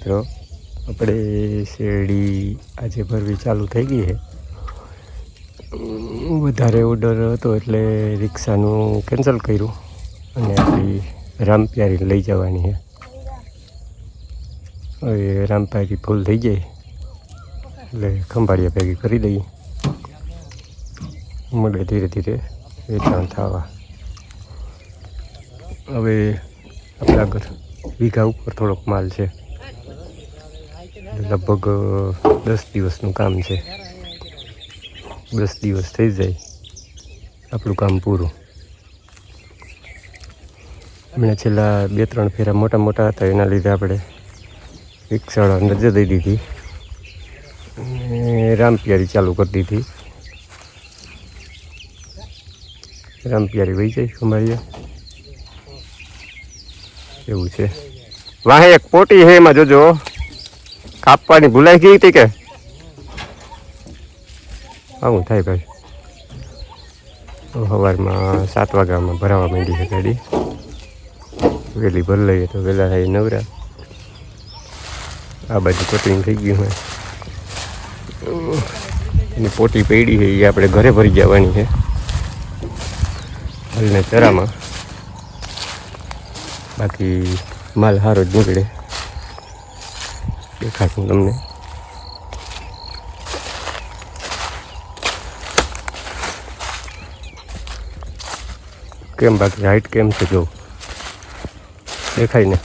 તો આપણે શેરડી આજે ભરવી ચાલુ થઈ ગઈ છે. વધારે ઓર્ડર હતો એટલે રિક્ષાનું કેન્સલ કર્યું અને આપણી રામપ્યારી લઈ જવાની છે. હવે રામપ્યારી ફૂલ થઈ જાય એટલે ખંભાળિયા ભેગી કરી દઈએ, મળે ધીરે ધીરે વેચાણ થવા. હવે આપણા આગળ વીઘા ઉપર થોડોક માલ છે, લગભગ 10 દિવસનું કામ છે. 10 દિવસ થઈ જાય આપણું કામ પૂરું. હમણાં છેલ્લા 2-3 ફેરા મોટા મોટા હતા, એના લીધે આપણે રિક્ષાવાળા નજર દઈ દીધી અને રામપ્યારી ચાલુ કરી દીધી. રામપ્યારી વહી જાય ખંભાળિયા એવું છે. વાહે એક પોટી છે, એમાં જોજો કાપવાની ભૂલાઈ ગઈ હતી કે આવું થાય ભાઈ. સવારમાં 7 વાગ્યામાં ભરાવા માંડી છે ગાડી. વહેલી ભરી લઈએ તો વહેલા થાય નવરા. આ બાજુ કટિંગ થઈ ગયું હોય, એની પોટી પડી છે, એ આપણે ઘરે ભરી જવાની છે હાલને ચરામાં. બાકી માલ સારો જ નીકળે, દેખાડું તમને. કેમ બાકી હાઈટ કેમ છે જો દેખાય ને,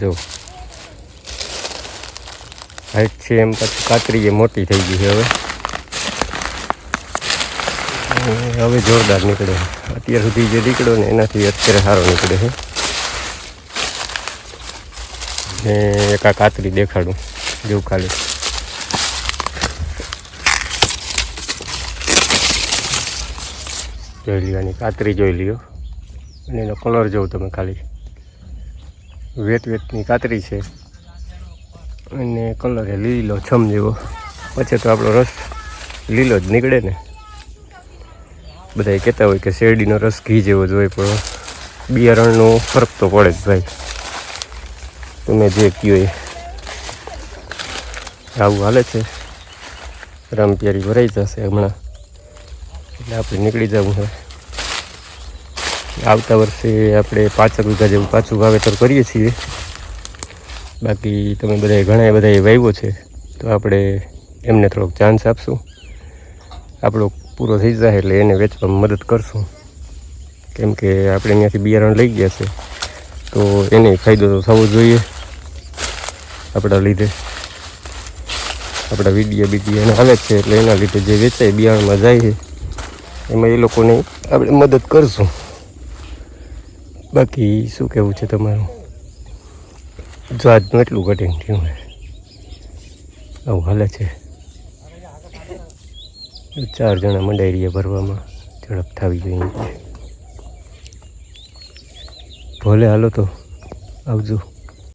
જો હાઈટ છે એમ. પછી કાતરી એ મોટી થઈ ગઈ છે હવે જોરદાર નીકળે. અત્યાર સુધી જે નીકળ્યો ને એનાથી અત્યારે સારો નીકળે છે. ને એક આ કાતરી દેખાડું જેવું ખાલી. જોઈ લેવાની કાતરી જોઈ લ્યો અને એનો કલર જોઉં તમે ખાલી. વેતની કાતરી છે અને કલર એ લીલો છમ જેવો. પછી તો આપણો રસ લીલો જ નીકળે ને. બધા કહેતા હોય કે શેરડીનો રસ ઘી જેવો જ હોય, પણ બિયારણનો ફરક તો પડે જ ભાઈ. તમે જે કહો એ આવું હાલે છે. રામપ્યારી ભરાઈ જશે હમણાં એટલે આપણે નીકળી જવું છે. આવતા વર્ષે આપણે 5 વીઘા જેવું પાછું વાવેતર કરીએ છીએ. બાકી તમે ઘણા બધાએ વાવ્યો છે તો આપણે એમને થોડોક ચાન્સ આપશું. આપણો પૂરો થઈ જાય એટલે એને વેચવામાં મદદ કરશું, કેમ કે આપણે અહીંયાથી બિયારણ લઈ ગયા છે તો એને ફાયદો તો થવો જોઈએ આપણા લીધે. આપણા વિડીયો હાલે જ છે એટલે એના લીધે જે વેચાય બિયારણમાં જાય છે એમાં એ લોકોને આપણે મદદ કરશું. બાકી શું કહેવું છે તમારું? જો આજનું એટલું કટિંગ થયું હોય આવું હાલે છે. 4 જણા મંડાઈ રહ્યા ભરવામાં, ઝડપ થવી જોઈએ. ભલે હાલો તો આવજો.